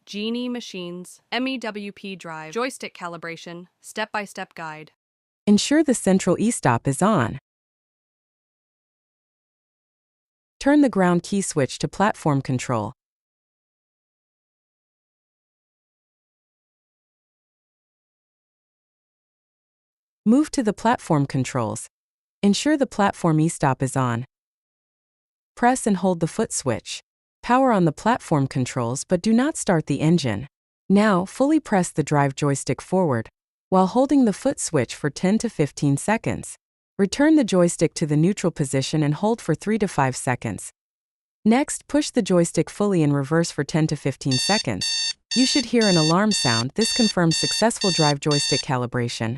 Genie machines, MEWP drive, joystick calibration, step-by-step guide. Ensure the central e-stop is on. Turn the ground key switch to platform control. Move to the platform controls. Ensure the platform e-stop is on. Press and hold the foot switch. Power on the platform controls but do not start the engine. Now, fully press the drive joystick forward, while holding the foot switch for 10 to 15 seconds. Return the joystick to the neutral position and hold for 3 to 5 seconds. Next, push the joystick fully in reverse for 10 to 15 seconds. You should hear an alarm sound. This confirms successful drive joystick calibration.